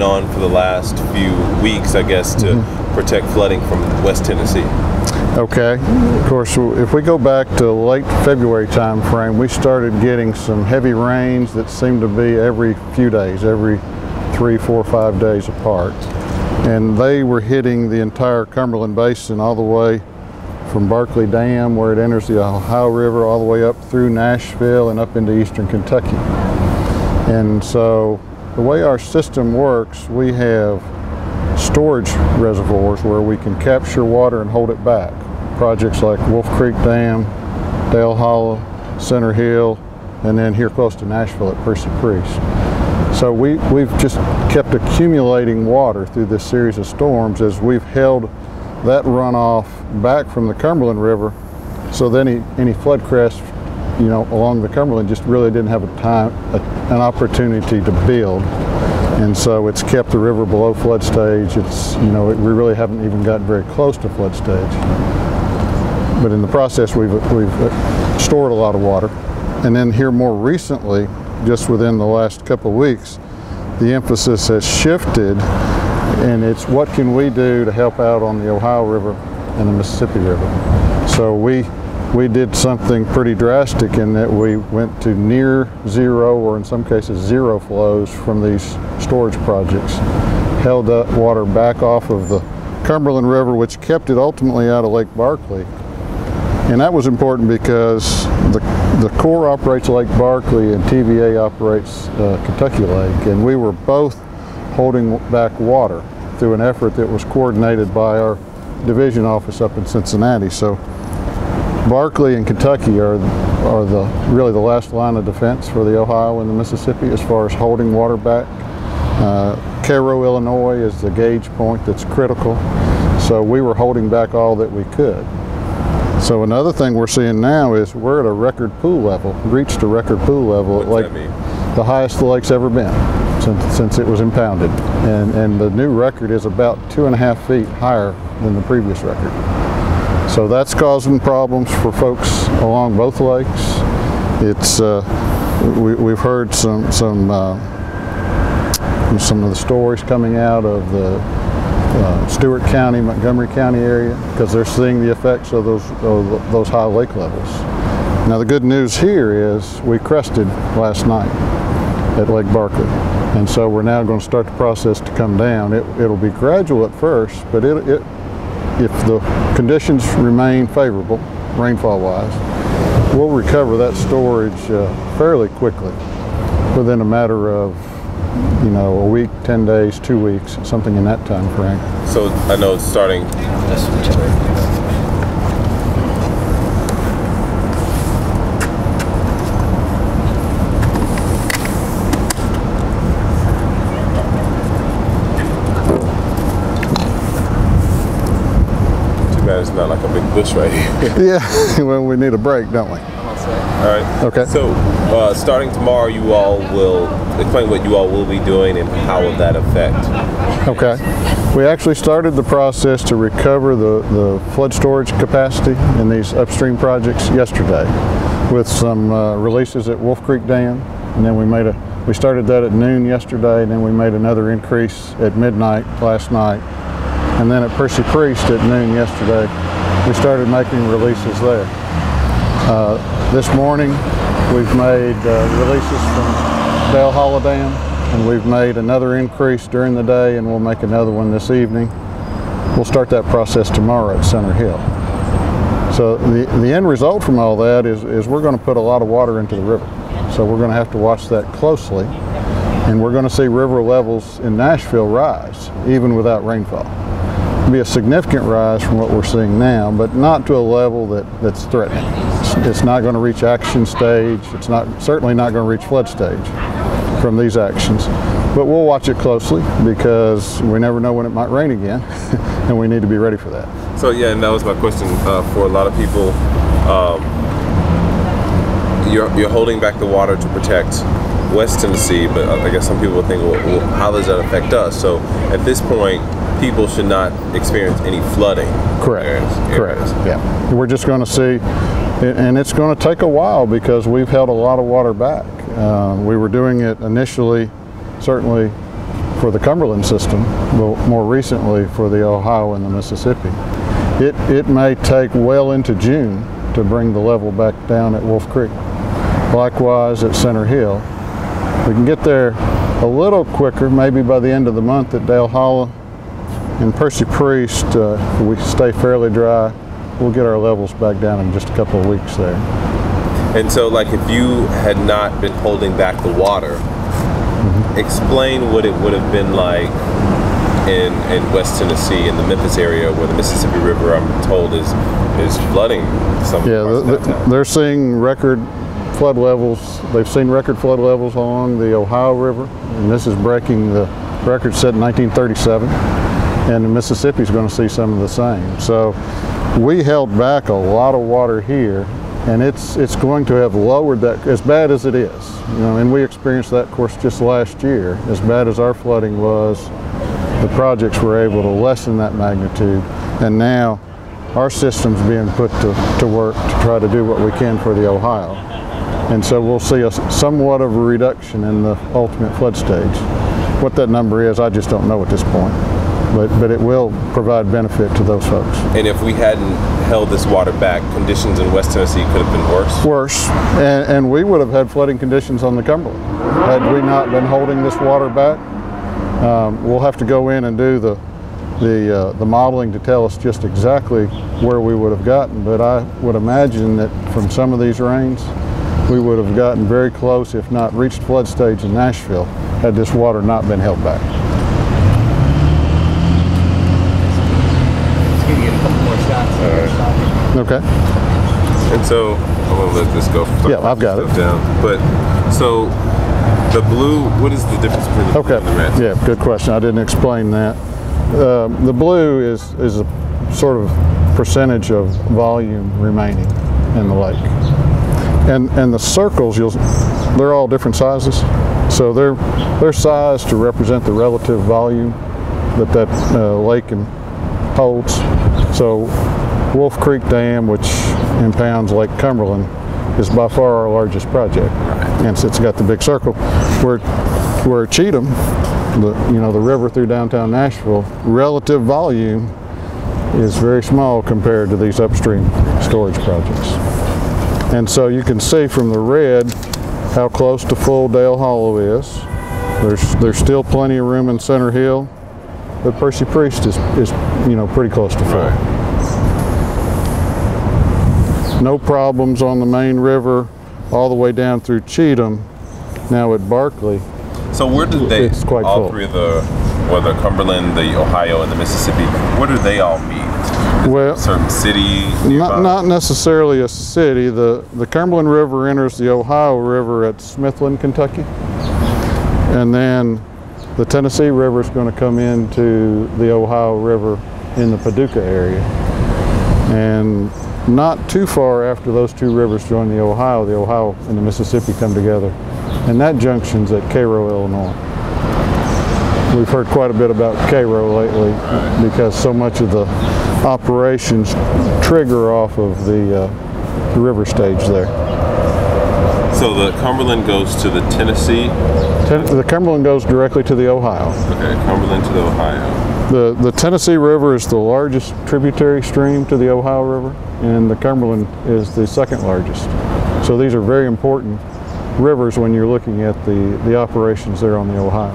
on for the last few weeks, I guess, to protect flooding from West Tennessee? Okay. Of course, if we go back to late February time frame, we started getting some heavy rains that seemed to be every few days, every 3, 4, 5 days apart. And they were hitting the entire Cumberland Basin all the way from Barkley Dam, where it enters the Ohio River, all the way up through Nashville and up into eastern Kentucky. And so the way our system works, we have storage reservoirs where we can capture water and hold it back. Projects like Wolf Creek Dam, Dale Hollow, Center Hill, and then here close to Nashville at Percy Priest. So we've just kept accumulating water through this series of storms as we've held that runoff back from the Cumberland River, so then any flood crests, you know, along the Cumberland just really didn't have an opportunity to build. And so it's kept the river below flood stage. It's, you know, we really haven't even gotten very close to flood stage. But in the process, we've stored a lot of water. And then here more recently, just within the last couple of weeks, the emphasis has shifted, and it's what can we do to help out on the Ohio River and the Mississippi River. So we did something pretty drastic in that we went to near zero, or in some cases zero flows from these storage projects, held that water back off of the Cumberland River, which kept it ultimately out of Lake Barkley. And that was important because the Corps operates Lake Barkley and TVA operates Kentucky Lake, and we were both holding back water through an effort that was coordinated by our division office up in Cincinnati. So Barkley and Kentucky are really the last line of defense for the Ohio and the Mississippi as far as holding water back. Cairo, Illinois is the gauge point that's critical. So we were holding back all that we could. So another thing we're seeing now is we're at a record pool level, reached a record pool level at Lake, the highest the lake's ever been since it was impounded. And the new record is about 2.5 feet higher than the previous record. So that's causing problems for folks along both lakes. It's we've heard some of the stories coming out of the Stewart County, Montgomery County area, because they're seeing the effects of those high lake levels. Now the good news here is we crested last night at Lake Barkley, and so we're now going to start the process to come down. It'll be gradual at first, but if the conditions remain favorable, rainfall-wise, we'll recover that storage fairly quickly, within a matter of, you know, a week, 10 days, 2 weeks, something in that time frame. So I know it's starting. Too bad it's not like a big bush right here. Yeah, well, we need a break, don't we? All right. Okay. So starting tomorrow, you all will explain what you all will be doing and how will that affect. Okay. We actually started the process to recover the flood storage capacity in these upstream projects yesterday with some releases at Wolf Creek Dam, and then we started that at noon yesterday, and then we made another increase at midnight last night, and then at Percy Priest at noon yesterday we started making releases there. This morning we've made releases from Dale Hollow Dam, and we've made another increase during the day, and we'll make another one this evening. We'll start that process tomorrow at Center Hill. So the end result from all that is we're going to put a lot of water into the river. So we're going to have to watch that closely, and we're going to see river levels in Nashville rise even without rainfall. It'll be a significant rise from what we're seeing now, but not to a level that's threatening. It's not going to reach action stage. It's certainly not going to reach flood stage from these actions. But we'll watch it closely because we never know when it might rain again, and we need to be ready for that. So yeah, and that was my question for a lot of people. You're holding back the water to protect West Tennessee, but I guess some people will think, well, how does that affect us? So at this point, people should not experience any flooding. Correct. Correct. Yeah. We're just going to see, and it's going to take a while because we've held a lot of water back. We were doing it initially, certainly for the Cumberland system, but more recently for the Ohio and the Mississippi. It may take well into June to bring the level back down at Wolf Creek. Likewise at Center Hill. We can get there a little quicker, maybe by the end of the month at Dale Hollow and Percy Priest. If we stay fairly dry, we'll get our levels back down in just a couple of weeks there. And so, like, if you had not been holding back the water, explain what it would have been like in West Tennessee, in the Memphis area, where the Mississippi River, I'm told, is flooding some parts of that town. They're seeing record flood levels. They've seen record flood levels along the Ohio River, and this is breaking the record set in 1937. And the Mississippi is going to see some of the same. So we held back a lot of water here, and it's going to have lowered that, as bad as it is. You know, and we experienced that, of course, just last year. As bad as our flooding was, the projects were able to lessen that magnitude, and now our system's being put to work to try to do what we can for the Ohio. And so we'll see somewhat of a reduction in the ultimate flood stage. What that number is, I just don't know at this point. But it will provide benefit to those folks. And if we hadn't held this water back, conditions in West Tennessee could have been worse? Worse, and we would have had flooding conditions on the Cumberland. Had we not been holding this water back, we'll have to go in and do the modeling to tell us just exactly where we would have gotten. But I would imagine that from some of these rains, we would have gotten very close, if not reached flood stage in Nashville, had this water not been held back. Okay. And so I'm gonna let this go. Yeah, I've got it down. But so the blue, what is the difference between the blue and the red? Yeah, good question. I didn't explain that. The blue is a sort of percentage of volume remaining in the lake, and the circles, they're all different sizes. So they're sized to represent the relative volume that lake holds. So Wolf Creek Dam, which impounds Lake Cumberland, is by far our largest project, and so it's got the big circle. Where Cheatham, the river through downtown Nashville, relative volume is very small compared to these upstream storage projects. And so you can see from the red how close to full Dale Hollow is. There's still plenty of room in Center Hill, but Percy Priest is pretty close to full. Right. No problems on the main river all the way down through Cheatham. Now at Barkley, so where did they, it's quite all full. Three of the Cumberland, the Ohio, and the Mississippi, where do they all meet? Well, a certain city? Not necessarily a city. The Cumberland River enters the Ohio River at Smithland, Kentucky. And then the Tennessee River is going to come into the Ohio River in the Paducah area. And not too far after those two rivers join the Ohio and the Mississippi come together. And that junction's at Cairo, Illinois. We've heard quite a bit about Cairo lately because so much of the operations trigger off of the river stage there. So the Cumberland goes to the Tennessee? The Cumberland goes directly to the Ohio. Okay, Cumberland to the Ohio. The Tennessee River is the largest tributary stream to the Ohio River, and the Cumberland is the second largest. So these are very important rivers when you're looking at the operations there on the Ohio.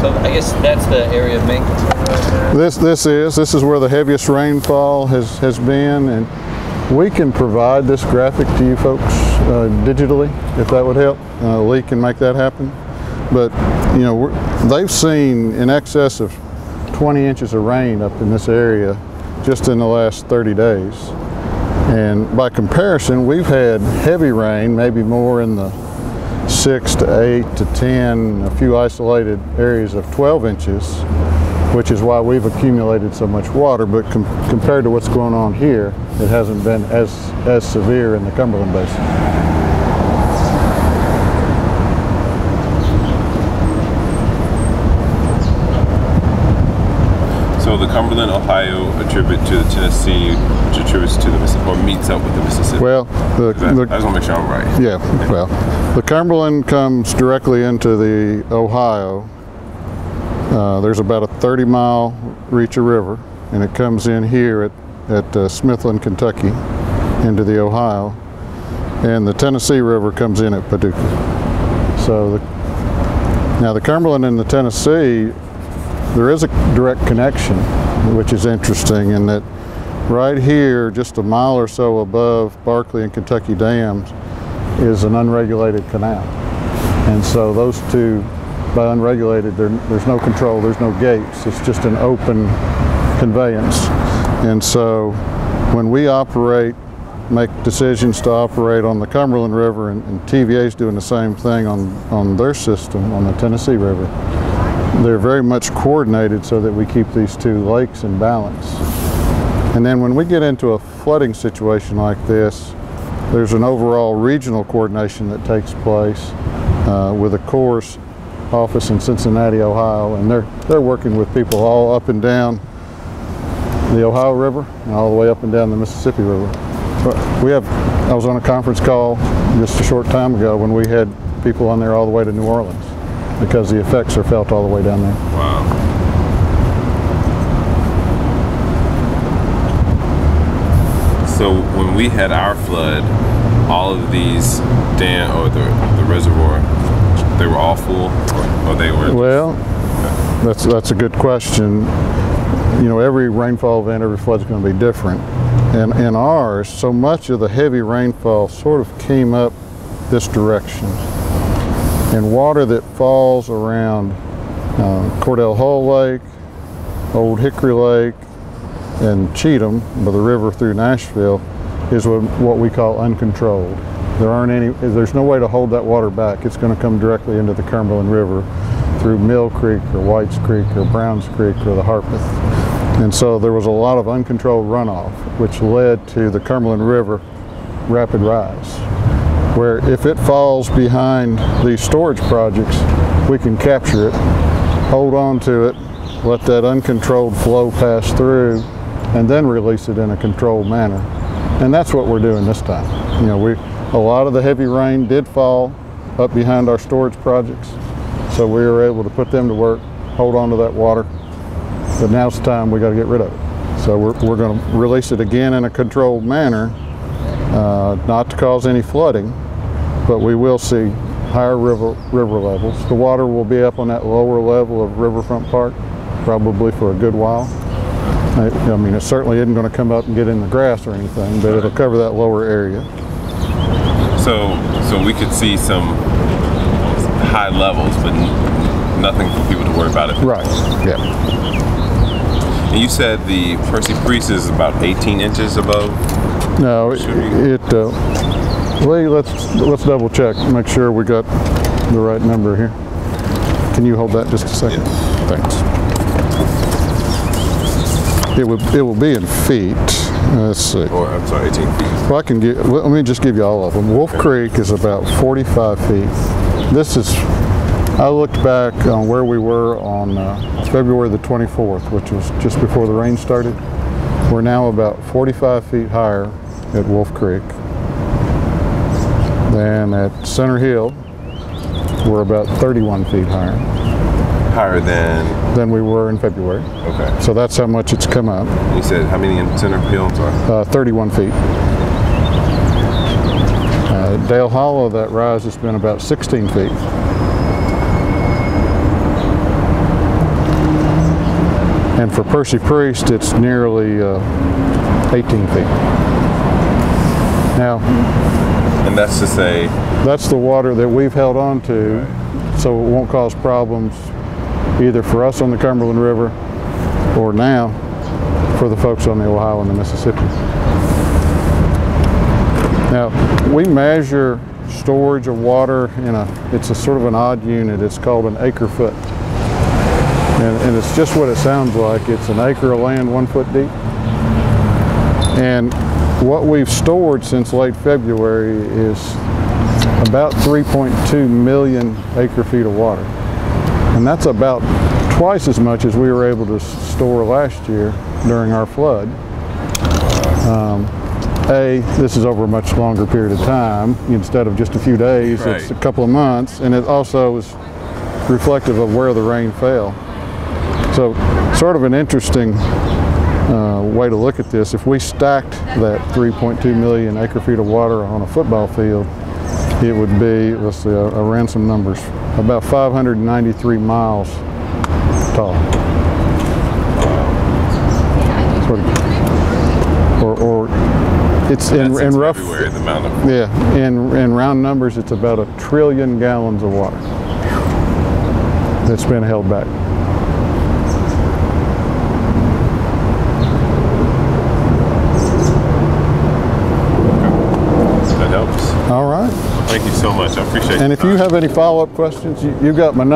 So I guess that's the area of main concern right there. This is where the heaviest rainfall has been, and we can provide this graphic to you folks digitally if that would help. Lee can make that happen. But they've seen in excess of 20 inches of rain up in this area just in the last 30 days. And by comparison, we've had heavy rain, maybe more in the 6 to 8 to 10, a few isolated areas of 12 inches, which is why we've accumulated so much water. But compared to what's going on here, it hasn't been as severe in the Cumberland Basin. So So the Cumberland, Ohio attribute to the Tennessee, which attributes to the Mississippi, or meets up with the Mississippi. Well, I just want to make sure I'm right. yeah, well, the Cumberland comes directly into the Ohio. There's about a 30-mile reach of river, and it comes in here at Smithland, Kentucky, into the Ohio, and the Tennessee River comes in at Paducah. So now the Cumberland and the Tennessee, there is a direct connection, which is interesting in that right here, just a mile or so above Barkley and Kentucky dams, is an unregulated canal. And so those two, by unregulated, there's no control, there's no gates, it's just an open conveyance. And so when we make decisions to operate on the Cumberland River, and TVA is doing the same thing on their system, on the Tennessee River, they're very much coordinated so that we keep these two lakes in balance. And then when we get into a flooding situation like this, there's an overall regional coordination that takes place with the Corps office in Cincinnati, Ohio, and they're working with people all up and down the Ohio River and all the way up and down the Mississippi River. But I was on a conference call just a short time ago when we had people on there all the way to New Orleans, because the effects are felt all the way down there. Wow. So when we had our flood, all of these dam or the reservoir, they were all full, or they were? Well, that's a good question. You know, every rainfall event, every flood is going to be different. And in ours, so much of the heavy rainfall sort of came up this direction. And water that falls around Cordell Hull Lake, Old Hickory Lake, and Cheatham, by the river through Nashville, is what we call uncontrolled. There's no way to hold that water back. It's going to come directly into the Cumberland River through Mill Creek or Whites Creek or Browns Creek or the Harpeth. And so there was a lot of uncontrolled runoff, which led to the Cumberland River rapid rise, where if it falls behind these storage projects, we can capture it, hold on to it, let that uncontrolled flow pass through, and then release it in a controlled manner. And that's what we're doing this time. You know, a lot of the heavy rain did fall up behind our storage projects, so we were able to put them to work, hold on to that water, but now it's time we got to get rid of it. So we're going to release it again in a controlled manner, not to cause any flooding, but we will see higher river levels. The water will be up on that lower level of Riverfront Park probably for a good while. I mean, it certainly isn't going to come up and get in the grass or anything, but it'll cover that lower area. So we could see some high levels, but nothing for people to worry about it. Right, yeah. And you said the Percy Priest is about 18 inches above? No, let's double check, make sure we got the right number here. Can you hold that just a second? Yeah. Thanks. It will be in feet. Let's see. Or I'm sorry, 18 feet. Well, let me just give you all of them. Wolf Creek is about 45 feet. I looked back on where we were on February the 24th, which was just before the rain started. We're now about 45 feet higher at Wolf Creek. Then at Center Hill, we're about 31 feet higher. Higher than we were in February. Okay. So that's how much it's come up. You said how many in Center Hill? I'm sorry. 31 feet. Dale Hollow, that rise has been about 16 feet. And for Percy Priest, it's nearly 18 feet. Now, and that's to say? That's the water that we've held on to, right, so it won't cause problems either for us on the Cumberland River or now for the folks on the Ohio and the Mississippi. Now, we measure storage of water it's a sort of an odd unit. It's called an acre foot. And it's just what it sounds like. It's an acre of land 1 foot deep. And what we've stored since late February is about 3.2 million acre feet of water. And that's about twice as much as we were able to store last year during our flood. This is over a much longer period of time. Instead of just a few days, Right. It's a couple of months, and it also is reflective of where the rain fell. So sort of an interesting way to look at this. If we stacked that 3.2 million acre feet of water on a football field, it would be, let's see, I ran some numbers, about 593 miles tall. Sort of, or it's in rough, February, the amount of yeah, in round numbers, it's about 1 trillion gallons of water that's been held back. that helps. All right. Thank you so much. I appreciate it. And if you have any follow-up questions, you've got my number.